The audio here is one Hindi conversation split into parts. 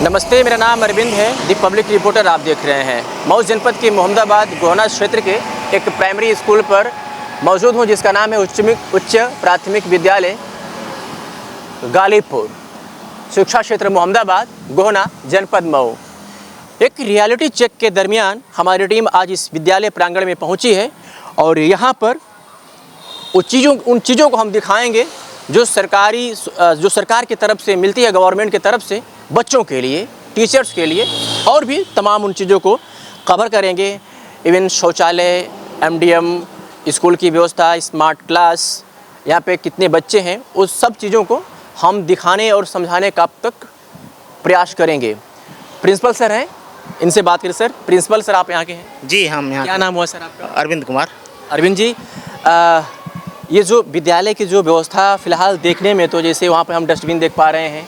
नमस्ते, मेरा नाम अरविंद है। दी पब्लिक रिपोर्टर आप देख रहे हैं। मऊ जनपद के मोहम्मदाबाद गोहना क्षेत्र के एक प्राइमरी स्कूल पर मौजूद हूं, जिसका नाम है उच्च प्राथमिक विद्यालय गालिबपुर, शिक्षा क्षेत्र मोहम्मदाबाद, गोहना, जनपद मऊ। एक रियलिटी चेक के दरमियान हमारी टीम आज इस विद्यालय प्रांगण में पहुंची है और यहाँ पर उन चीज़ों को हम दिखाएंगे जो सरकार की तरफ से मिलती है, गवर्नमेंट की तरफ से बच्चों के लिए, टीचर्स के लिए, और भी तमाम उन चीज़ों को कवर करेंगे। इवन शौचालय, MDM, स्कूल की व्यवस्था, स्मार्ट क्लास, यहाँ पे कितने बच्चे हैं, उस सब चीज़ों को हम दिखाने और समझाने का अब तक प्रयास करेंगे। प्रिंसिपल सर हैं, इनसे बात करें। सर, प्रिंसिपल सर आप यहाँ के हैं? जी, हम यहाँ। क्या नाम हुआ सर आपका? अरविंद कुमार। अरविंद जी, ये जो विद्यालय की जो व्यवस्था फ़िलहाल देखने में, तो जैसे वहाँ पे हम डस्टबिन देख पा रहे हैं,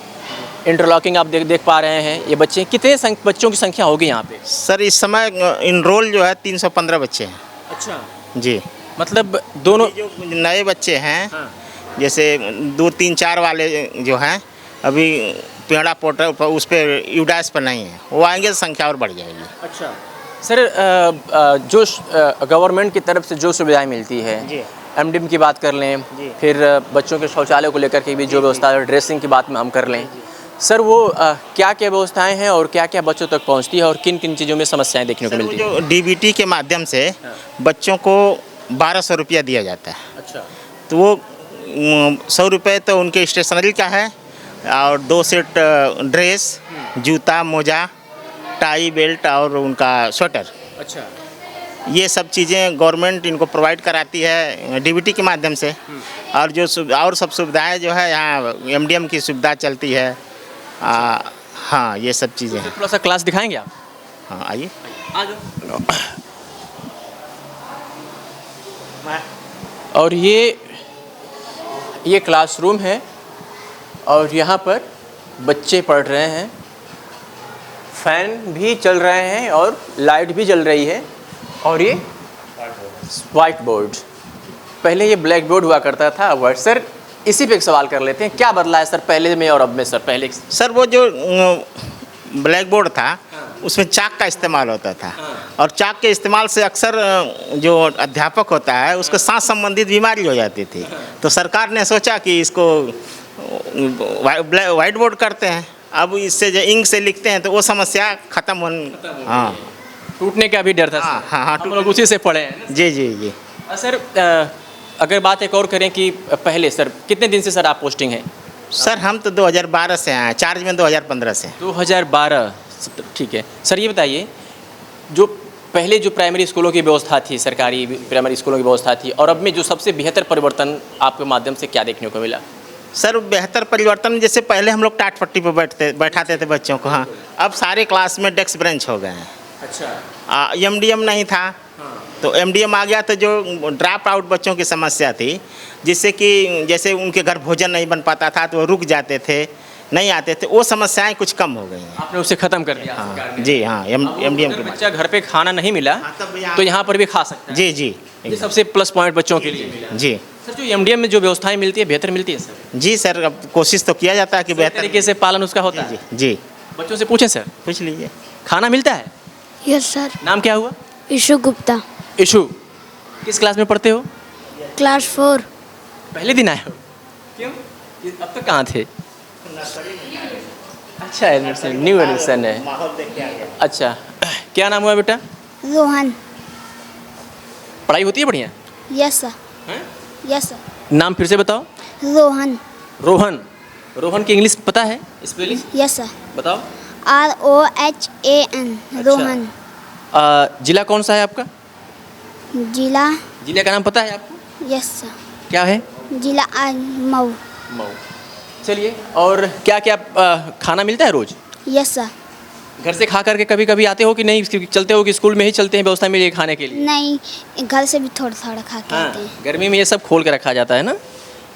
इंटरलॉकिंग आप देख पा रहे हैं, ये बच्चे कितने बच्चों की संख्या होगी यहाँ पे? सर, इस समय इनरोल जो है 315 बच्चे हैं। अच्छा जी, मतलब दोनों जो नए बच्चे हैं, हाँ। जैसे 2, 3, 4 वाले जो हैं अभी पेड़ा पोर्टल पर, उस पर यूडास पर नहीं है, वो आएंगे तो संख्या और बढ़ जाएगी। अच्छा सर, जो गवर्नमेंट की तरफ से जो सुविधाएं मिलती है, जी, MDM की बात कर लें, फिर बच्चों के शौचालय को लेकर के भी जो व्यवस्था है, ड्रेसिंग की बात में हम कर लें, सर वो क्या क्या व्यवस्थाएं हैं और क्या क्या बच्चों तक पहुंचती है और किन किन चीज़ों में समस्याएं देखने को मिलती हैं? जो DBT के माध्यम से बच्चों को 1200 रुपया दिया जाता है। अच्छा, तो वो 100 रुपये तो उनके स्टेशनरी का है और 2 सेट ड्रेस, जूता, मोजा, टाई, बेल्ट और उनका स्वेटर। अच्छा, ये सब चीज़ें गवर्नमेंट इनको प्रोवाइड कराती है DBT के माध्यम से। और जो और सब सुविधाएं जो है, यहाँ MDM की सुविधा चलती है। हाँ, ये सब चीज़ें हैं। थोड़ा सा क्लास दिखाएंगे आप? हाँ, आइए। आ जाओ। और ये क्लासरूम है और यहाँ पर बच्चे पढ़ रहे हैं, फैन भी चल रहे हैं और लाइट भी जल रही है। और ये वाइट बोर्ड, पहले ये ब्लैक बोर्ड हुआ करता था, वाइट। सर, इसी पे एक सवाल कर लेते हैं, क्या बदला है सर पहले में और अब में? सर पहले सर, वो जो ब्लैक बोर्ड था, उसमें चाक का इस्तेमाल होता था। और चाक के इस्तेमाल से अक्सर जो अध्यापक होता है उसको सांस संबंधित बीमारी हो जाती थी। तो सरकार ने सोचा कि इसको वाइट बोर्ड करते हैं। अब इससे जो इंक से लिखते हैं तो वो समस्या खत्म होने, हाँ, टूटने का भी डर था। हाँ, हाँ, हाँ, हम लोग उसी से पढ़े हैं। जी जी जी। सर, अगर बात एक और करें कि पहले सर कितने दिन से सर आप पोस्टिंग है? सर, हम तो 2012 से आए, चार्ज में 2015 से। 2012, ठीक है। सर ये बताइए, जो पहले जो प्राइमरी स्कूलों की व्यवस्था थी, सरकारी प्राइमरी स्कूलों की व्यवस्था थी, और अब में जो सबसे बेहतर परिवर्तन आपके माध्यम से क्या देखने को मिला? सर, बेहतर परिवर्तन, जैसे पहले हम लोग टाट पट्टी पर बैठाते थे बच्चों को, हाँ, अब सारे क्लास में डेस्क बेंच हो गए हैं। अच्छा, MDM नहीं था, तो MDM आ गया। तो जो ड्रॉप आउट बच्चों की समस्या थी, जिससे कि जैसे उनके घर भोजन नहीं बन पाता था तो वो रुक जाते थे, नहीं आते थे, वो समस्याएं कुछ कम हो गई हैं। आपने उसे खत्म कर दिया? हाँ जी, हाँ, MDM के बच्चा घर पे खाना नहीं मिला तो यहाँ पर भी खा सकता है। जी जी, ये सबसे प्लस पॉइंट बच्चों के लिए। जी सर, जो MDM में जो व्यवस्थाएं मिलती है, बेहतर मिलती है सर? जी सर, अब कोशिश तो किया जाता है कि बेहतर तरीके से पालन उसका होता है। जी, बच्चों से पूछें सर, पूछ लीजिए। खाना मिलता है? Yes sir. नाम क्या हुआ? ईशु गुप्ता। ईशु, किस क्लास में पढ़ते हो? क्लास 4। पहले दिन आए हो? क्यों? अब तक कहाँ थे? अच्छा, एडमिशन, न्यू एडमिशन है। माहौल देख के आ गया। अच्छा, क्या नाम हुआ बेटा? रोहन। पढ़ाई होती है बढ़िया? Yes sir. हैं? Yes sir. नाम फिर से बताओ। रोहन। रोहन। रोहन की इंग्लिश पता है, स्पेलिंग यस सर। बताओ। ROHAN, रोहन। जिला कौन सा है आपका? जिला। जिले का नाम पता है आपको? Yes sir. क्या है? जिला मऊ। मऊ। चलिए, और क्या क्या खाना मिलता है रोज? Yes sir. घर से खा करके कभी कभी आते हो कि नहीं, चलते हो कि स्कूल में ही चलते हैं, व्यवस्था मिली है खाने के लिए? नहीं, घर से भी थोड़ा थोड़ा खा के आते हैं। गर्मी में ये सब खोल के रखा जाता है ना,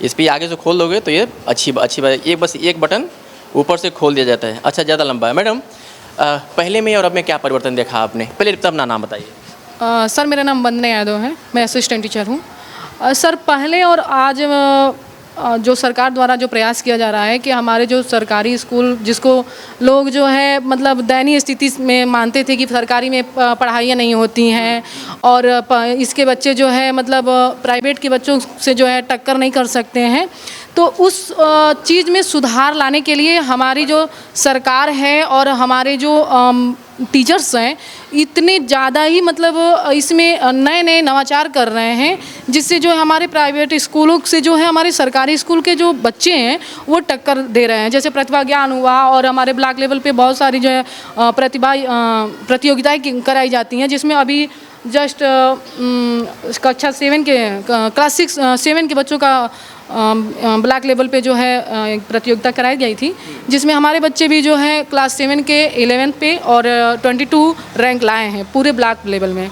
इस पर आगे से खोल दोगे तो ये अच्छी बात, बस एक बटन ऊपर से खोल दिया जाता है। अच्छा, ज़्यादा लंबा है। मैडम, पहले में और अब में क्या परिवर्तन देखा आपने? पहले तो अपना नाम बताइए। सर, मेरा नाम वंदना यादव है, मैं असिस्टेंट टीचर हूँ। सर, पहले और आज जो सरकार द्वारा जो प्रयास किया जा रहा है कि हमारे जो सरकारी स्कूल, जिसको लोग जो है मतलब दयनीय स्थिति में मानते थे कि सरकारी में पढ़ाइयाँ नहीं होती हैं और इसके बच्चे जो है मतलब प्राइवेट के बच्चों से जो है टक्कर नहीं कर सकते हैं, तो उस चीज़ में सुधार लाने के लिए हमारी जो सरकार है और हमारे जो टीचर्स हैं इतने ज़्यादा ही मतलब इसमें नए नए नवाचार कर रहे हैं, जिससे जो है हमारे प्राइवेट स्कूलों से जो है हमारे सरकारी स्कूल के जो बच्चे हैं वो टक्कर दे रहे हैं। जैसे प्रतिभा ज्ञान हुआ और हमारे ब्लॉक लेवल पे बहुत सारी जो है प्रतियोगिताएं कराई जाती हैं, जिसमें अभी जस्ट कक्षा 7 के क्लास 7 के बच्चों का ब्लॉक लेवल पे जो है एक प्रतियोगिता कराई गई थी, जिसमें हमारे बच्चे भी जो है क्लास 7 के 11th पे और 22 रैंक लाए हैं पूरे ब्लॉक लेवल में।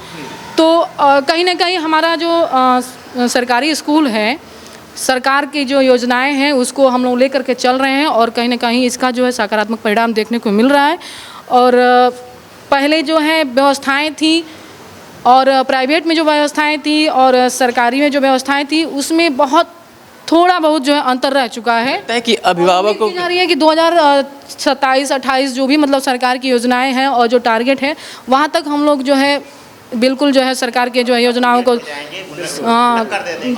तो कहीं ना कहीं हमारा जो सरकारी स्कूल है, सरकार की जो योजनाएं हैं उसको हम लोग लेकर के चल रहे हैं और कहीं ना कहीं इसका जो है सकारात्मक परिणाम देखने को मिल रहा है। और पहले जो है व्यवस्थाएं थी और प्राइवेट में जो व्यवस्थाएं थी और सरकारी में जो व्यवस्थाएं थी उसमें बहुत थोड़ा बहुत जो है अंतर रह चुका है कि अभिभावकों की जा रही है कि 2027-28 जो भी मतलब सरकार की योजनाएं हैं और जो टारगेट है वहाँ तक हम लोग जो है बिल्कुल जो है सरकार के जो है योजनाओं को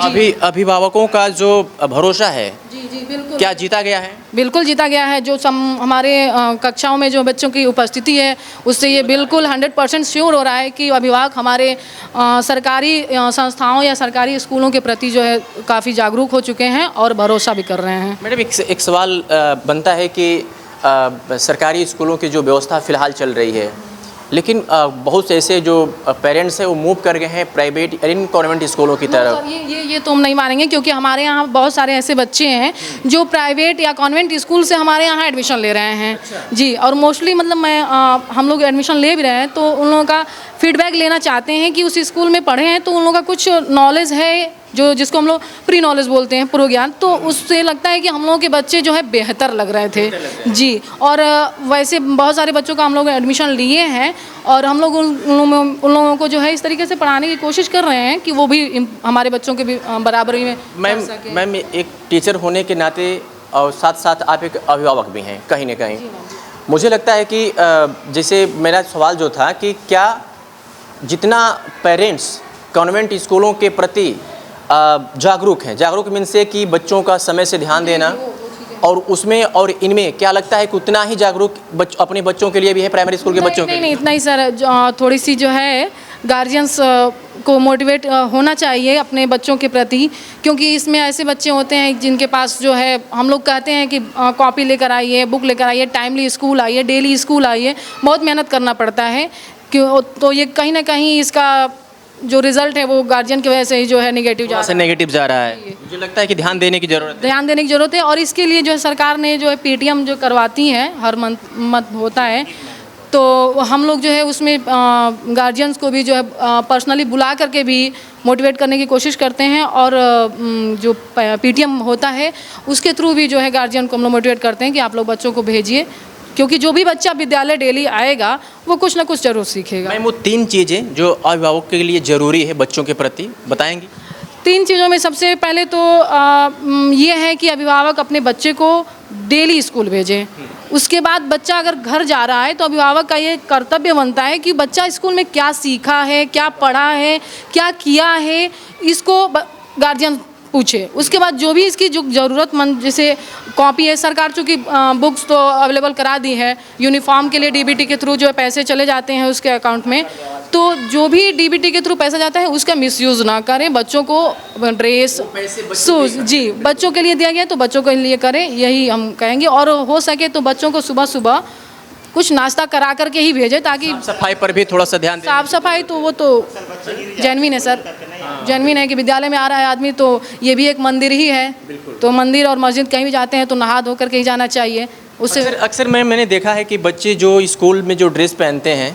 अभी अभिभावकों का जो भरोसा है जी बिल्कुल क्या जीता गया है? बिल्कुल जीता गया है। जो हमारे कक्षाओं में जो बच्चों की उपस्थिति है उससे ये बिल्कुल 100% श्योर हो रहा है कि अभिभावक हमारे सरकारी संस्थाओं या सरकारी स्कूलों के प्रति जो है काफ़ी जागरूक हो चुके हैं और भरोसा भी कर रहे हैं। मैडम एक सवाल बनता है कि सरकारी स्कूलों की जो व्यवस्था फ़िलहाल चल रही है, लेकिन बहुत से ऐसे जो पेरेंट्स हैं वो मूव कर गए हैं प्राइवेट इन कॉन्वेंट स्कूलों की तरफ। ये तो हम नहीं मानेंगे, क्योंकि हमारे यहाँ बहुत सारे ऐसे बच्चे हैं जो प्राइवेट या कॉन्वेंट स्कूल से हमारे यहाँ एडमिशन ले रहे हैं। जी, और मोस्टली मतलब हम लोग एडमिशन ले भी रहे हैं तो उन लोगों का फीडबैक लेना चाहते हैं कि उस स्कूल में पढ़े हैं तो उन लोगों का कुछ नॉलेज है जो जिसको हम लोग प्री नॉलेज बोलते हैं, पूर्व ज्ञान, तो उससे लगता है कि हम लोगों के बच्चे जो है बेहतर लग रहे थे। जी, और वैसे बहुत सारे बच्चों का हम लोग एडमिशन लिए हैं और हम लोग उन लोगों को जो है इस तरीके से पढ़ाने की कोशिश कर रहे हैं कि वो भी हमारे बच्चों के भी बराबरी में पढ़ सकें। मैम एक टीचर होने के नाते और साथ साथ आप एक अभिभावक भी हैं कहीं ना कहीं। मुझे लगता है कि जैसे मेरा सवाल जो था कि क्या जितना पेरेंट्स कॉन्वेंट स्कूलों के प्रति जागरूक हैं, जागरूक मीन से कि बच्चों का समय से ध्यान देना, और उसमें और इनमें क्या लगता है कि उतना ही जागरूक अपने बच्चों के लिए भी है प्राइमरी स्कूल के बच्चों के लिए? नहीं, इतना ही सर, थोड़ी सी जो है गार्जियंस को मोटिवेट होना चाहिए अपने बच्चों के प्रति, क्योंकि इसमें ऐसे बच्चे होते हैं जिनके पास जो है हम लोग कहते हैं कि कॉपी लेकर आइए, बुक लेकर आइए, टाइमली स्कूल आइए, डेली स्कूल आइए, बहुत मेहनत करना पड़ता है। क्यों तो ये कहीं ना कहीं इसका जो रिजल्ट है वो गार्जियन की वजह से ही जो है नेगेटिव जा रहा है। मुझे लगता है कि ध्यान देने की ज़रूरत है और इसके लिए जो है सरकार ने जो है PTM जो करवाती है हर मंथ होता है, तो हम लोग जो है उसमें गार्जियंस को भी जो है पर्सनली बुला करके भी मोटिवेट करने की कोशिश करते हैं और जो PTM होता है उसके थ्रू भी जो है गार्जियन को हम लोग मोटिवेट करते हैं कि आप लोग बच्चों को भेजिए, क्योंकि जो भी बच्चा विद्यालय डेली आएगा वो कुछ ना कुछ जरूर सीखेगा। मैम वो 3 चीज़ें जो अभिभावक के लिए ज़रूरी है बच्चों के प्रति बताएंगी? 3 चीज़ों में सबसे पहले तो ये है कि अभिभावक अपने बच्चे को डेली स्कूल भेजें। उसके बाद बच्चा अगर घर जा रहा है तो अभिभावक का ये कर्तव्य बनता है कि बच्चा स्कूल में क्या सीखा है, क्या पढ़ा है, क्या किया है, इसको गार्जियन पूछे। उसके बाद जो भी इसकी जो ज़रूरतमंद, जैसे कॉपी है, सरकार चूँकि बुक्स तो अवेलेबल करा दी है, यूनिफॉर्म के लिए DBT के थ्रू जो है पैसे चले जाते हैं उसके अकाउंट में, तो जो भी DBT के थ्रू पैसा जाता है उसका मिसयूज़ ना करें। बच्चों को ड्रेस, शूज़, जी, बच्चों के लिए दिया गया तो बच्चों के लिए करें, यही हम कहेंगे। और हो सके तो बच्चों को सुबह सुबह कुछ नाश्ता करा करके ही भेजें, ताकि साफ सफाई पर भी थोड़ा सा ध्यान दें। साफ सफाई तो वो तो जेन्युइन है सर, जेन्युइन है कि विद्यालय में आ रहा है आदमी तो ये भी एक मंदिर ही है, तो मंदिर और मस्जिद कहीं भी जाते हैं तो नहा धो करके ही जाना चाहिए। उससे अक्सर मैंने देखा है कि बच्चे जो स्कूल में जो ड्रेस पहनते हैं,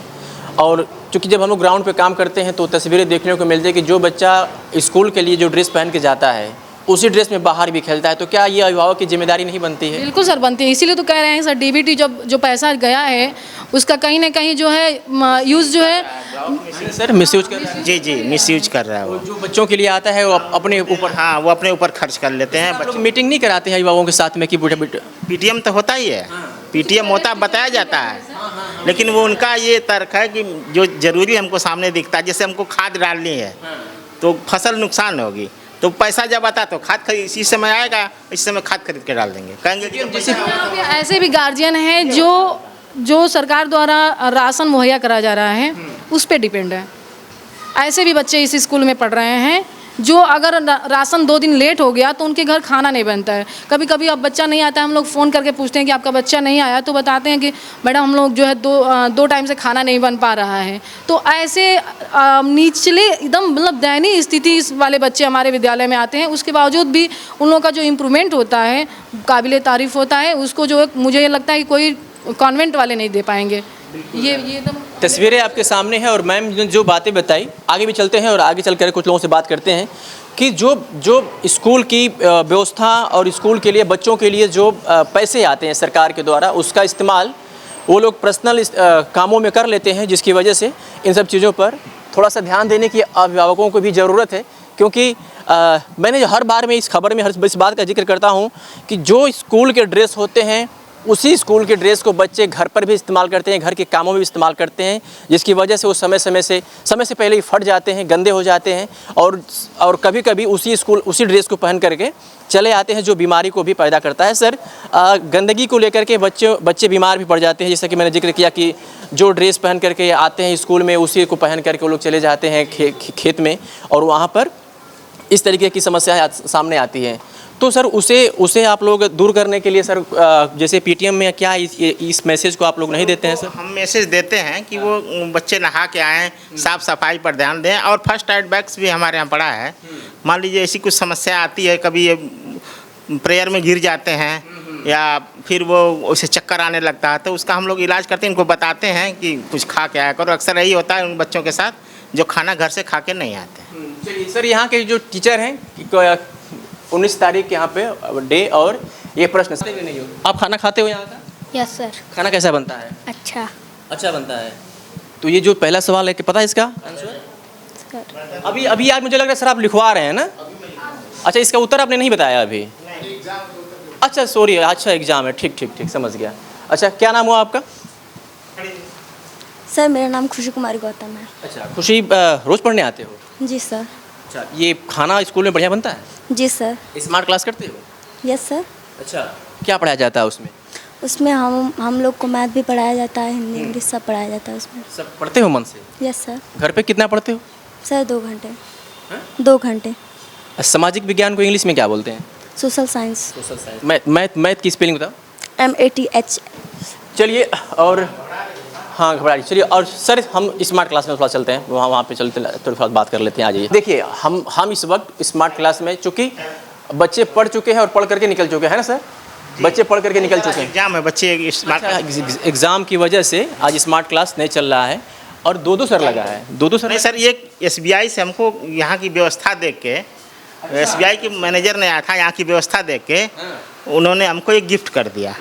और चूँकि जब हम लोग ग्राउंड पे काम करते हैं तो तस्वीरें देखने को मिलती है कि जो बच्चा स्कूल के लिए जो ड्रेस पहन के जाता है उसी ड्रेस में बाहर भी खेलता है, तो क्या ये अभिभावक की जिम्मेदारी नहीं बनती है? बिल्कुल सर बनती है, इसीलिए तो कह रहे हैं सर डीबीटी जो पैसा गया है उसका कहीं ना कहीं जो है यूज़ जो है सर मिसयूज कर रहा है। जी जी मिसयूज कर रहा है वो। जो बच्चों के लिए आता है वो अपने ऊपर। हाँ वो अपने ऊपर खर्च कर लेते हैं। आप लोग मीटिंग नहीं कराते हैं अभिभावकों के साथ में कि बेटा पीटीएम तो होता ही है, पीटीएम होता बताया जाता है, लेकिन वो उनका ये तर्क है कि जो जरूरी हमको सामने दिखता है, जैसे हमको खाद डालनी है तो फसल नुकसान होगी, तो पैसा जब आता तो खाद खरीद, इसी समय आएगा, इस समय खाद खरीद के डाल देंगे, कहेंगे कि जैसे ऐसे भी गार्जियन हैं जो सरकार द्वारा राशन मुहैया करा जा रहा है उस पर डिपेंड है। ऐसे भी बच्चे इस स्कूल में पढ़ रहे हैं जो अगर राशन 2 दिन लेट हो गया तो उनके घर खाना नहीं बनता है। कभी कभी अब बच्चा नहीं आता है, हम लोग फ़ोन करके पूछते हैं कि आपका बच्चा नहीं आया, तो बताते हैं कि मैडम हम लोग जो है दो टाइम से खाना नहीं बन पा रहा है। तो ऐसे निचले एकदम मतलब दयनीय स्थिति इस वाले बच्चे हमारे विद्यालय में आते हैं, उसके बावजूद भी उन लोगों का जो इम्प्रूवमेंट होता है काबिल तारीफ़ होता है, उसको जो मुझे ये लगता है कि कोई कॉन्वेंट वाले नहीं दे पाएंगे। ये एकदम तस्वीरें आपके सामने हैं और मैम ने जो बातें बताई, आगे भी चलते हैं और आगे चलकर कुछ लोगों से बात करते हैं कि जो स्कूल की व्यवस्था और स्कूल के लिए बच्चों के लिए जो पैसे आते हैं सरकार के द्वारा, उसका इस्तेमाल वो लोग पर्सनल कामों में कर लेते हैं, जिसकी वजह से इन सब चीज़ों पर थोड़ा सा ध्यान देने की अभिभावकों को भी ज़रूरत है। क्योंकि मैंने हर बार में इस खबर में इस बात का जिक्र करता हूँ कि जो स्कूल के ड्रेस होते हैं उसी स्कूल के ड्रेस को बच्चे घर पर भी इस्तेमाल करते हैं, घर के कामों में भी इस्तेमाल करते हैं, जिसकी वजह से वो समय से पहले ही फट जाते हैं, गंदे हो जाते हैं और कभी कभी उसी ड्रेस को पहन करके चले आते हैं, जो बीमारी को भी पैदा करता है। सर गंदगी को लेकर के बच्चे बीमार भी पड़ जाते हैं, जैसा कि मैंने जिक्र किया कि जो ड्रेस पहन करके आते हैं स्कूल में उसी को पहन करके वो लोग चले जाते हैं खेत में, और वहाँ पर इस तरीके की समस्या सामने आती है। तो सर उसे आप लोग दूर करने के लिए सर जैसे पीटीएम में क्या इस मैसेज को आप लोग नहीं देते हैं सर? हम मैसेज देते हैं कि वो बच्चे नहा के आएँ, साफ़ सफाई पर ध्यान दें, और फर्स्ट एड बैग्स भी हमारे यहाँ पड़ा है। मान लीजिए ऐसी कुछ समस्या आती है, कभी ये प्रेयर में गिर जाते हैं या फिर वो उसे चक्कर आने लगता है, तो उसका हम लोग इलाज करते हैं, इनको बताते हैं कि कुछ खा के आया करो। अक्सर यही होता है उन बच्चों के साथ जो खाना घर से खा के नहीं आते। चलिए सर, यहाँ के जो टीचर हैं 19 तारीख यहाँ पे डे, और ये प्रश्न नहीं हो, आप खाना खाते हो यहाँ का? Yes sir. खाना कैसा बनता है? अच्छा बनता है। तो ये जो पहला सवाल है कि पता है इसका आंसर? सर। अभी यार मुझे लग रहा है सर आप लिखवा रहे हैं ना? अच्छा, इसका उत्तर आपने नहीं बताया अभी? अच्छा सॉरी, अच्छा एग्जाम है, ठीक समझ गया। अच्छा, क्या नाम हुआ आपका? सर मेरा नाम खुशी कुमारी गौतम है। अच्छा खुशी, रोज़ पढ़ने आते हो? जी सर। अच्छा, ये खाना स्कूल में बढ़िया बनता है? जी सर। स्मार्ट क्लास करते हो? Yes sir. अच्छा, क्या पढ़ाया जाता है उसमें? उसमें हम लोग को मैथ भी पढ़ाया जाता है, हिंदी इंग्लिश सब पढ़ाया जाता है उसमें। सब पढ़ते हो मन से? Yes sir. घर पे कितना पढ़ते हो? सर 2 घंटे। 2 घंटे। सामाजिक विज्ञान को इंग्लिश में क्या बोलते हैं? Social science. Social science. Math की स्पेलिंग बताओ। MATH। चलिए, और हाँ घबराइए, चलिए। और सर हम स्मार्ट क्लास में थोड़ा चलते हैं, वहाँ पे चलते थोड़ी बात कर लेते हैं। आ जाइए। देखिए हम इस वक्त स्मार्ट क्लास में, चूँकि बच्चे पढ़ चुके हैं और पढ़ करके निकल चुके हैं ना सर? बच्चे पढ़ करके निकल चुके हैं। एग्जाम है, बच्चे एग्ज़ाम की वजह से आज स्मार्ट क्लास नहीं चल रहा है, और 2 सर लगा है। 2 सर नहीं सर, ये SBI से हमको यहाँ की व्यवस्था देख के, SBI के मैनेजर ने आया था, यहाँ की व्यवस्था देख के उन्होंने हमको एक गिफ्ट कर दिया।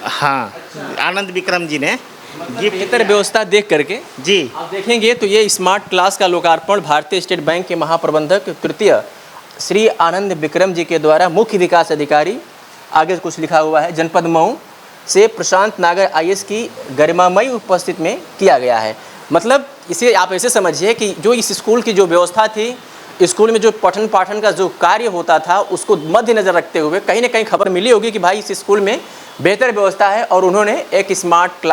हाँ, आनंद विक्रम जी ने बेहतर व्यवस्था देख करके जी आप देखेंगे तो ये स्मार्ट क्लास का लोकार्पण भारतीय स्टेट बैंक के महाप्रबंधक तृतीय श्री आनंद विक्रम जी के द्वारा मुख्य विकास अधिकारी, आगे कुछ लिखा हुआ है, जनपद मऊ से प्रशांत नागर IAS की गरिमामयी उपस्थिति में किया गया है। मतलब इसे आप ऐसे समझिए कि जो इस स्कूल की जो व्यवस्था थी, स्कूल में जो पठन पाठन का जो कार्य होता था, उसको मद्देनज़र रखते हुए कहीं ना कहीं खबर मिली होगी कि भाई इस स्कूल में बेहतर व्यवस्था है, और उन्होंने एक स्मार्ट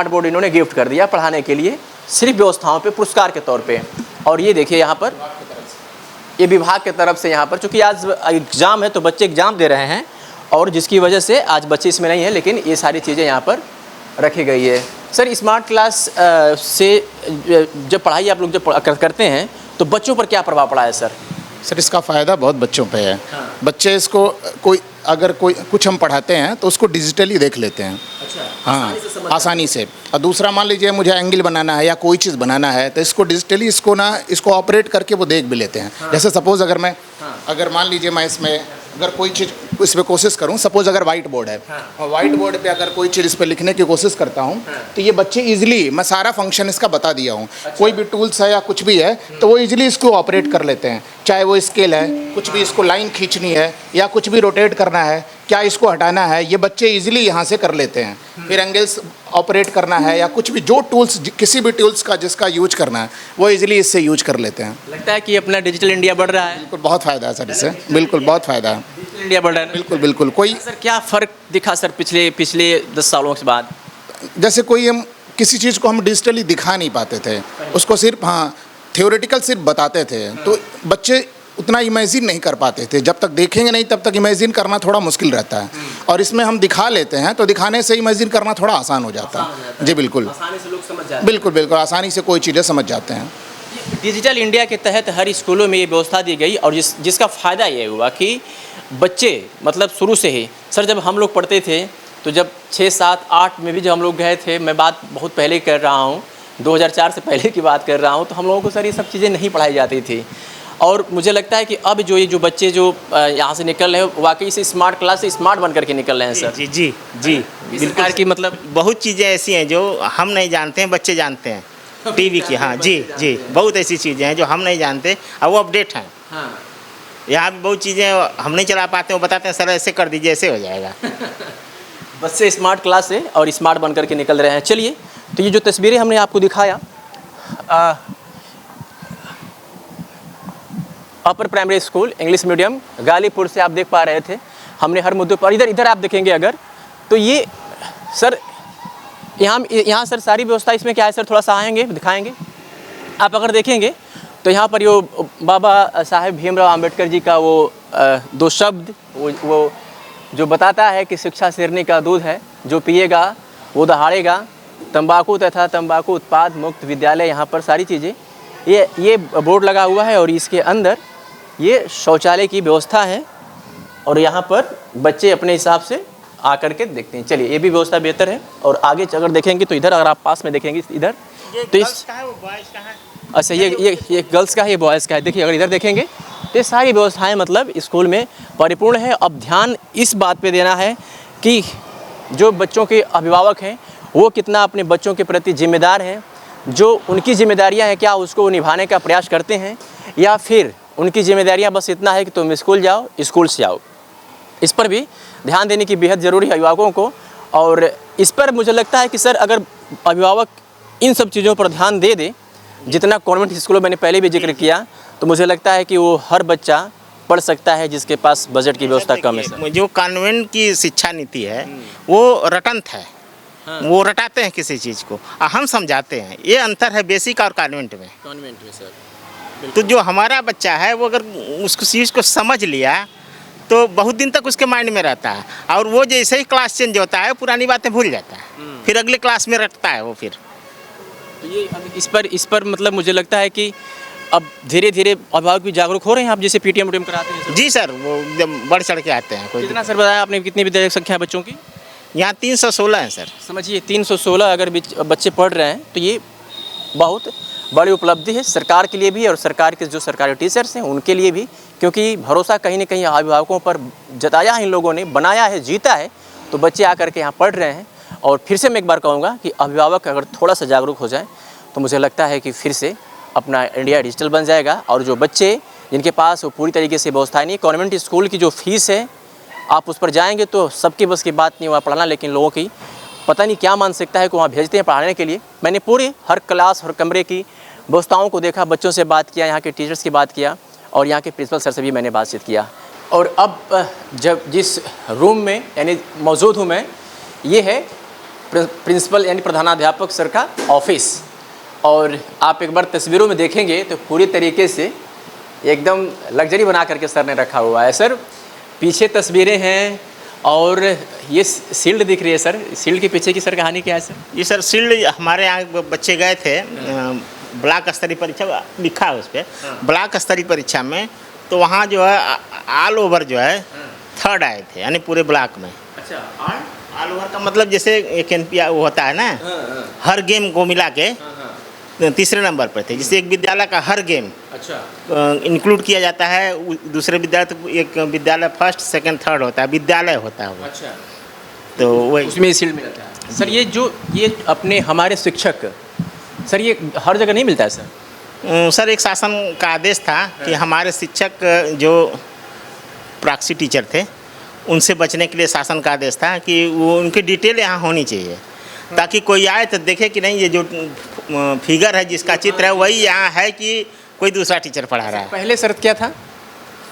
बोर्ड इन्होंने गिफ्ट कर दिया पढ़ाने के लिए, सिर्फ व्यवस्थाओं पे पुरस्कार के तौर पे। और ये देखिए यहाँ पर ये विभाग के तरफ से, यहाँ पर चूँकि आज एग्ज़ाम है तो बच्चे एग्ज़ाम दे रहे हैं, और जिसकी वजह से आज बच्चे इसमें नहीं है, लेकिन ये सारी चीज़ें यहाँ पर रखी गई है। सर स्मार्ट क्लास से जब पढ़ाई आप लोग जब करते हैं तो बच्चों पर क्या प्रभाव पड़ा है सर? सर इसका फ़ायदा बहुत बच्चों पे है। बच्चे इसको कोई कुछ हम पढ़ाते हैं तो उसको डिजिटली देख लेते हैं। हाँ आसानी से। और दूसरा मान लीजिए मुझे एंगल बनाना है या कोई चीज़ बनाना है तो इसको डिजिटली इसको ऑपरेट करके वो देख भी लेते हैं। जैसे सपोज़ अगर मान लीजिए मैं इसमें अगर कोई चीज़ इस पर कोशिश करूं, सपोज़ अगर वाइट बोर्ड है और वाइट बोर्ड पे अगर कोई चीज़ इस पर लिखने की कोशिश करता हूं तो ये बच्चे इजीली, मैं सारा फंक्शन इसका बता दिया हूं, कोई भी टूल्स है या कुछ भी है तो वो इजीली इसको ऑपरेट कर लेते हैं। चाहे वो स्केल है, कुछ भी इसको लाइन खींचनी है या कुछ भी रोटेट करना है, क्या इसको हटाना है, ये बच्चे इजीली यहाँ से कर लेते हैं। फिर एंगल्स ऑपरेट करना है या कुछ भी जो टूल्स, किसी भी टूल्स का जिसका यूज करना है वो इजीली इससे यूज कर लेते हैं। लगता है कि अपना डिजिटल इंडिया बढ़ रहा है। बिल्कुल बहुत फ़ायदा है सर इससे, बिल्कुल बहुत फ़ायदा है। डिजिटल इंडिया बढ़ रहा है। बिल्कुल बिल्कुल। कोई सर क्या फ़र्क दिखा सर पिछले 10 सालों के बाद? जैसे कोई हम किसी चीज़ को हम डिजिटली दिखा नहीं पाते थे, उसको सिर्फ थ्योरेटिकल सिर्फ बताते थे तो बच्चे उतना इमेजिन नहीं कर पाते थे। जब तक देखेंगे नहीं तब तक इमेजिन करना थोड़ा मुश्किल रहता है, और इसमें हम दिखा लेते हैं तो दिखाने से इमेजिन करना थोड़ा आसान हो जाता है। जी बिल्कुल, आसानी से लोग समझ जाते हैं। बिल्कुल बिल्कुल आसानी से कोई चीज़ें समझ जाते हैं। डिजिटल इंडिया के तहत हर स्कूलों में ये व्यवस्था दी गई और जिसका फ़ायदा ये हुआ कि बच्चे मतलब शुरू से ही, सर जब हम लोग पढ़ते थे तो जब 6, 7, 8 में भी जब हम लोग गए थे, मैं बात बहुत पहले कर रहा हूँ, 2004 से पहले की बात कर रहा हूँ, तो हम लोगों को सर ये सब चीज़ें नहीं पढ़ाई जाती थी। और मुझे लगता है कि अब जो बच्चे जो यहाँ से निकल रहे हैं वाकई से स्मार्ट क्लास से स्मार्ट बन करके निकल रहे हैं सर। जी जी जी बिल्कुल की मतलब बहुत चीज़ें ऐसी हैं जो हम नहीं जानते हैं, बच्चे जानते हैं टीवी की। हाँ जी जी, बहुत ऐसी चीज़ें हैं जो हम नहीं जानते और वो अपडेट हैं। हाँ यहाँ भी बहुत चीज़ें हम नहीं चला पाते, वो बताते हैं सर ऐसे कर दीजिए, ऐसे हो जाएगा। बच्चे स्मार्ट क्लास से और स्मार्ट बन करके निकल रहे हैं। चलिए, तो ये जो तस्वीरें हमने आपको दिखाया upper primary school English medium Galipur से आप देख पा रहे थे। हमने हर मुद्दों पर इधर आप देखेंगे अगर तो ये सर यहाँ सर सारी व्यवस्था इसमें क्या है सर, थोड़ा सा आएंगे दिखाएंगे। आप अगर देखेंगे तो यहाँ पर यो बाबा साहेब भीमराव अंबेडकर जी का वो 2 शब्द वो जो बताता है कि शिक्षा शेरनी का दूध है, जो पिएगा वो दहाड़ेगा, तंबाकू तथा तंबाकू उत्पाद मुक्त विद्यालय, यहाँ पर सारी चीज़ें ये बोर्ड लगा हुआ है और इसके अंदर ये शौचालय की व्यवस्था है और यहाँ पर बच्चे अपने हिसाब से आकर के देखते हैं। चलिए, ये भी व्यवस्था बेहतर है। और आगे अगर देखेंगे तो इधर अगर आप पास में देखेंगे इधर तो इस अच्छा ये गर्ल्स का है, ये बॉयज़ का है। देखिए अगर इधर देखेंगे तो ये सारी व्यवस्थाएं मतलब स्कूल में परिपूर्ण है। अब ध्यान इस बात पे देना है कि जो बच्चों के अभिभावक हैं वो कितना अपने बच्चों के प्रति जिम्मेदार हैं, जो उनकी जिम्मेदारियां हैं क्या उसको निभाने का प्रयास करते हैं, या फिर उनकी जिम्मेदारियां बस इतना है कि तुम स्कूल जाओ स्कूल से आओ। इस पर भी ध्यान देने की बेहद ज़रूरी है अभिभावकों को। और इस पर मुझे लगता है कि सर अगर अभिभावक इन सब चीज़ों पर ध्यान दे दे, जितना कॉन्वेंट स्कूलों मैंने पहले भी जिक्र किया, तो मुझे लगता है कि वो हर बच्चा पढ़ सकता है जिसके पास बजट की व्यवस्था कम है सर। जो कॉन्वेंट की शिक्षा नीति है वो रटंत है। वो रटाते हैं किसी चीज़ को और हम समझाते हैं, ये अंतर है बेसिक और कॉन्वेंट में। कॉन्वेंट में सर तो जो हमारा बच्चा है वो अगर उस चीज़ को समझ लिया तो बहुत दिन तक उसके माइंड में रहता है, और वो जैसे ही क्लास चेंज होता है पुरानी बातें भूल जाता है, फिर अगले क्लास में रटता है वो। फिर तो ये इस पर मतलब मुझे लगता है कि अब धीरे धीरे अभिभावक भी जागरूक हो रहे हैं। आप जैसे पीटीएम वीटीएम कराते हैं सर? जी सर, वो एकदम बढ़ चढ़ के आते हैं। कोई कितना सर बताया आपने, कितनी विद्यालय संख्या है बच्चों की? यहाँ 316 हैं सर। समझिए 316 अगर बच्चे पढ़ रहे हैं तो ये बहुत बड़ी उपलब्धि है सरकार के लिए भी और सरकार के जो सरकारी टीचर्स हैं उनके लिए भी, क्योंकि भरोसा कहीं ना कहीं अभिभावकों पर जताया है इन लोगों ने, बनाया है, जीता है, तो बच्चे आकर के यहाँ पढ़ रहे हैं। और फिर से मैं एक बार कहूँगा कि अभिभावक अगर थोड़ा सा जागरूक हो जाए तो मुझे लगता है कि फिर से अपना इंडिया डिजिटल बन जाएगा। और जो बच्चे जिनके पास वो पूरी तरीके से व्यवस्था नहीं, कॉन्वेंट स्कूल की जो फीस है आप उस पर जाएंगे तो सबकी बस की बात नहीं वहाँ पढ़ाना, लेकिन लोगों की पता नहीं क्या मानसिकता है कि वहाँ भेजते हैं पढ़ाने के लिए। मैंने पूरे हर क्लास हर कमरे की व्यवस्थाओं को देखा, बच्चों से बात किया, यहाँ के टीचर्स की बात किया और यहाँ के प्रिंसिपल सर से भी मैंने बातचीत किया। और अब जब जिस रूम में यानी मौजूद हूँ मैं, ये है प्रिंसिपल यानी प्रधानाध्यापक सर का ऑफिस। और आप एक बार तस्वीरों में देखेंगे तो पूरी तरीके से एकदम लग्जरी बना करके सर ने रखा हुआ है। सर पीछे तस्वीरें हैं और ये शील्ड दिख रही है सर, शील्ड के पीछे की सर कहानी क्या है सर? ये सर शील्ड हमारे यहाँ बच्चे गए थे ब्लॉक स्तरीय परीक्षा, लिखा है उस पर ब्लॉक स्तरीय परीक्षा में, तो वहाँ जो है ऑल ओवर जो है 3rd आए थे, यानी पूरे ब्लॉक में। अच्छा, ऑल ओवर का मतलब जैसे एक एनपीआर वो होता है ना, हर गेम को मिला के तीसरे नंबर पर थे। जैसे एक विद्यालय का हर गेम अच्छा इंक्लूड किया जाता है, दूसरे विद्यालय तो एक विद्यालय फर्स्ट सेकंड थर्ड होता है, विद्यालय होता है वो। अच्छा, तो वही उसमें शील्ड मिलता है। सर ये अपने हमारे शिक्षक, सर ये हर जगह नहीं मिलता है सर? सर एक शासन का आदेश था कि हमारे शिक्षक जो प्रॉक्सी टीचर थे उनसे बचने के लिए शासन का आदेश था कि वो उनकी डिटेल यहाँ होनी चाहिए, ताकि कोई आए तो देखे कि नहीं ये जो फिगर है जिसका चित्र है वही यहाँ है कि कोई दूसरा टीचर पढ़ा रहा है। पहले शर्त क्या था?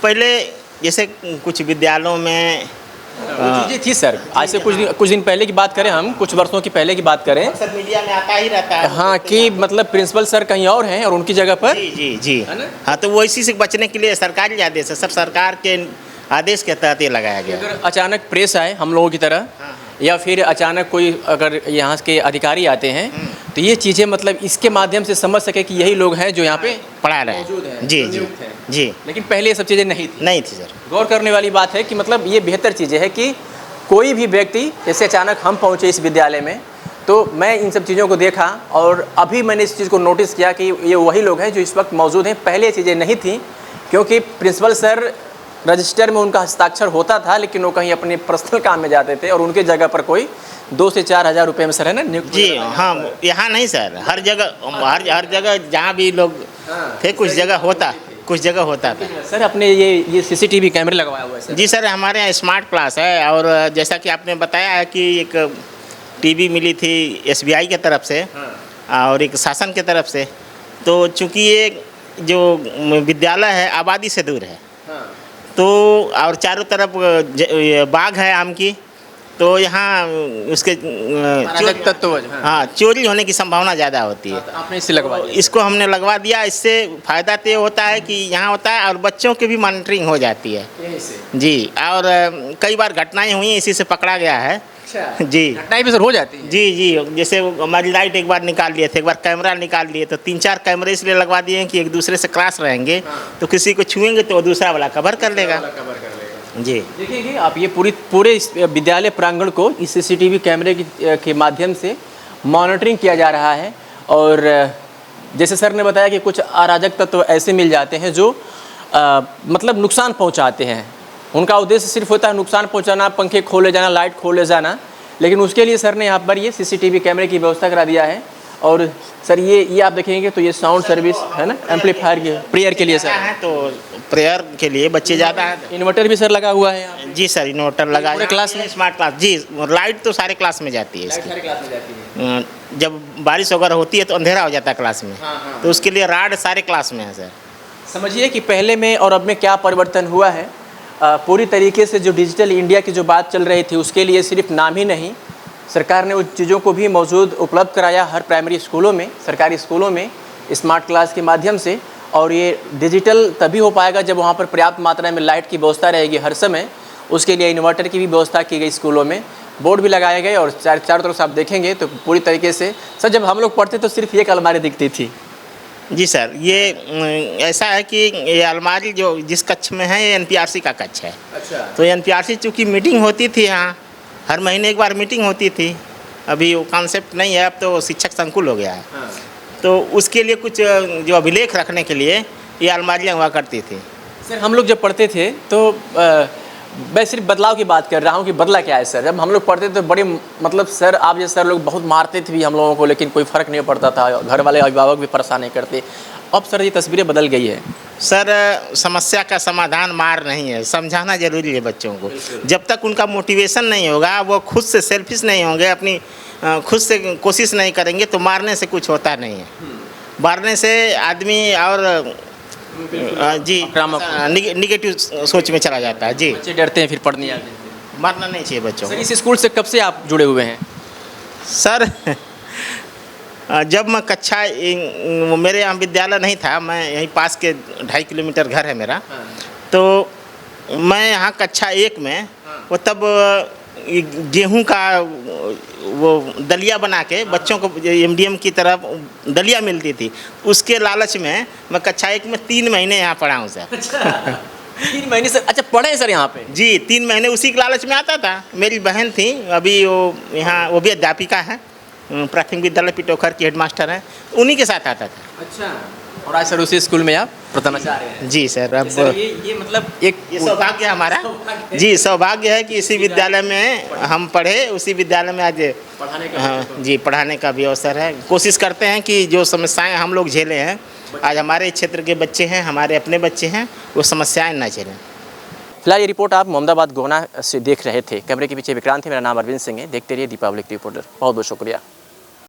पहले जैसे कुछ विद्यालयों में वो चीज़ें थी सर, आज से कुछ दिन पहले की बात करें, हम कुछ वर्षों की पहले की बात करें, अक्सर मीडिया में आता ही रहता है। हाँ, कि मतलब प्रिंसिपल सर कहीं और हैं और उनकी जगह पर जी है ना? हाँ, तो वो इसी से बचने के लिए सरकारी आदेश है सर, सरकार के आदेश के तहत ये लगाया गया। अगर अचानक प्रेस आए हम लोगों की तरह या फिर अचानक कोई अगर यहाँ के अधिकारी आते हैं तो ये चीज़ें मतलब इसके माध्यम से समझ सके कि यही लोग हैं जो यहाँ पे पढ़ा रहे मौजूद हैं। हैं, जी जो जी नियुक्त हैं। जी, लेकिन पहले ये सब चीज़ें नहीं थी। नहीं थी सर। गौर करने वाली बात है कि मतलब ये बेहतर चीज़ें है कि कोई भी व्यक्ति, जैसे अचानक हम पहुँचे इस विद्यालय में तो मैं इन सब चीज़ों को देखा और अभी मैंने इस चीज़ को नोटिस किया कि ये वही लोग हैं जो इस वक्त मौजूद हैं। पहले ये चीज़ें नहीं थी क्योंकि प्रिंसिपल सर रजिस्टर में उनका हस्ताक्षर होता था, लेकिन वो कहीं अपने पर्सनल काम में जाते थे और उनके जगह पर कोई 2 से 4 हज़ार रुपये में सर है ना नियुक्त। जी हाँ, यहाँ नहीं सर, हर जगह जहाँ भी लोग थे कुछ जगह होता था। सर अपने ये सीसीटीवी कैमरे लगवाया हुआ है सर? जी सर, हमारे यहाँ स्मार्ट क्लास है और जैसा कि आपने बताया है कि एक टीवी मिली थी एसबीआई की तरफ से और एक शासन की तरफ से, तो चूँकि ये जो विद्यालय है आबादी से दूर है तो और चारों तरफ बाग है आम की, तो यहाँ उसके अराजक तत्व हाँ चोरी होने की संभावना ज़्यादा होती है। तो आपने इससे लगवा दिया? इसको हमने लगवा दिया। इससे फ़ायदा तो ये होता है कि यहाँ होता है और बच्चों की भी मॉनिटरिंग हो जाती है। यहीं से? जी, और कई बार घटनाएं हुई हैं, इसी से पकड़ा गया है। अच्छा, जी घटनाएं भी सर हो जाती है? जी जी, जैसे वो हमारी लाइट एक बार निकाल लिए थे, एक बार कैमरा निकाल लिए, तो 3-4 कैमरे इसलिए लगवा दिए हैं कि एक दूसरे से क्लास रहेंगे तो किसी को छुएंगे तो दूसरा वाला कवर कर लेगा। जी देखिए आप ये पूरे इस विद्यालय प्रांगण को इस सीसीटीवी कैमरे के माध्यम से मॉनिटरिंग किया जा रहा है और जैसे सर ने बताया कि कुछ अराजक तत्व ऐसे मिल जाते हैं जो मतलब नुकसान पहुंचाते हैं। उनका उद्देश्य सिर्फ होता है नुकसान पहुंचाना, पंखे खोले जाना, लाइट खोले जाना, लेकिन उसके लिए सर ने यहाँ पर ये सीसीटीवी कैमरे की व्यवस्था करा दिया है। और सर ये आप देखेंगे तो ये साउंड सर्विस है ना, एम्पलीफायर के प्रेयर के लिए सर है, तो प्रेयर के लिए बच्चे ज़्यादा हैं। इन्वर्टर भी सर लगा हुआ है यहाँ पे? जी सर, इन्वर्टर लगा पूरे क्लास में? स्मार्ट क्लास जी, लाइट तो सारे क्लास में जाती है इसकी। सारे क्लास में जाती है? जब बारिश वगैरह होती है तो अंधेरा हो जाता है क्लास में, तो उसके लिए राड सारे क्लास में है सर। समझिए कि पहले में और अब में क्या परिवर्तन हुआ है। पूरी तरीके से जो डिजिटल इंडिया की जो बात चल रही थी उसके लिए सिर्फ नाम ही नहीं, सरकार ने उन चीज़ों को भी मौजूद उपलब्ध कराया हर प्राइमरी स्कूलों में, सरकारी स्कूलों में स्मार्ट क्लास के माध्यम से। और ये डिजिटल तभी हो पाएगा जब वहाँ पर पर्याप्त मात्रा में लाइट की व्यवस्था रहेगी हर समय। उसके लिए इन्वर्टर की भी व्यवस्था की गई, स्कूलों में बोर्ड भी लगाए गए और चारों तरफ से आप देखेंगे तो पूरी तरीके से सर जब हम लोग पढ़ते तो सिर्फ एक अलमारी दिखती थी। जी सर, ये ऐसा है कि ये अलमारी जो जिस कक्ष में है ये एनपीआरसी का कक्ष है। अच्छा, तो एनपीआरसी चूँकि मीटिंग होती थी यहाँ, हर महीने एक बार मीटिंग होती थी। अभी वो कॉन्सेप्ट नहीं है, अब तो शिक्षक संकुल हो गया है। तो उसके लिए कुछ जो अभिलेख रखने के लिए ये अलमारियाँ हुआ करती थी। सर हम लोग जब पढ़ते थे तो मैं सिर्फ बदलाव की बात कर रहा हूँ कि बदला क्या है सर। जब हम लोग पढ़ते थे तो बड़े मतलब सर आप जैसे सर लोग बहुत मारते थे भी हम लोगों को, लेकिन कोई फ़र्क नहीं पड़ता था, घर वाले अभिभावक भी परेशान नहीं करते। अब सर ये तस्वीरें बदल गई है। सर समस्या का समाधान मार नहीं है, समझाना जरूरी है बच्चों को। जब तक उनका मोटिवेशन नहीं होगा, वो खुद से सेल्फिश नहीं होंगे, अपनी खुद से कोशिश नहीं करेंगे तो मारने से कुछ होता नहीं है। मारने से आदमी और जी निगेटिव सोच में चला जाता है। जी, बच्चे डरते हैं फिर पढ़ने आते हैं। मारना नहीं चाहिए बच्चों सर को। इस स्कूल से कब से आप जुड़े हुए हैं? सर जब मैं कक्षा मेरे यहाँ विद्यालय नहीं था, मैं यहीं पास के 2.5 किलोमीटर घर है मेरा। तो मैं यहाँ कक्षा 1 में वो तब गेहूं का वो दलिया बना के बच्चों को एमडीएम की तरफ दलिया मिलती थी, उसके लालच में मैं कक्षा 1 में 3 महीने यहाँ पढ़ा हूँ सर। 3 महीने से अच्छा पढ़े हैं सर यहाँ पे? जी 3 महीने उसी के लालच में आता था। मेरी बहन थी, अभी वो यहाँ वो भी अध्यापिका है, प्राथमिक विद्यालय पिटोखर की हेडमास्टर है, उन्हीं के साथ आता था। अच्छा। और आज सर उसी स्कूल में आप प्रथमाचार्य हैं? जी सर। अब सर ये मतलब एक ये सौभाग्य है हमारा। सौभाग्य है। जी सौभाग्य है कि इसी विद्यालय में हम पढ़े, उसी विद्यालय में आज पढ़ाने का हाँ जी पढ़ाने का भी अवसर है। कोशिश करते हैं कि जो समस्याएं हम लोग झेले हैं, आज हमारे क्षेत्र के बच्चे हैं, हमारे अपने बच्चे हैं, वो समस्याएं ना झेलें। फिलहाल ये रिपोर्ट आप मोहम्मदाबाद गोहना से देख रहे थे। कैमरे के पीछे विक्रांत थे, मेरा नाम अरविंद सिंह है। देखते रहिए दीपावली रिपोर्टर। बहुत बहुत शुक्रिया।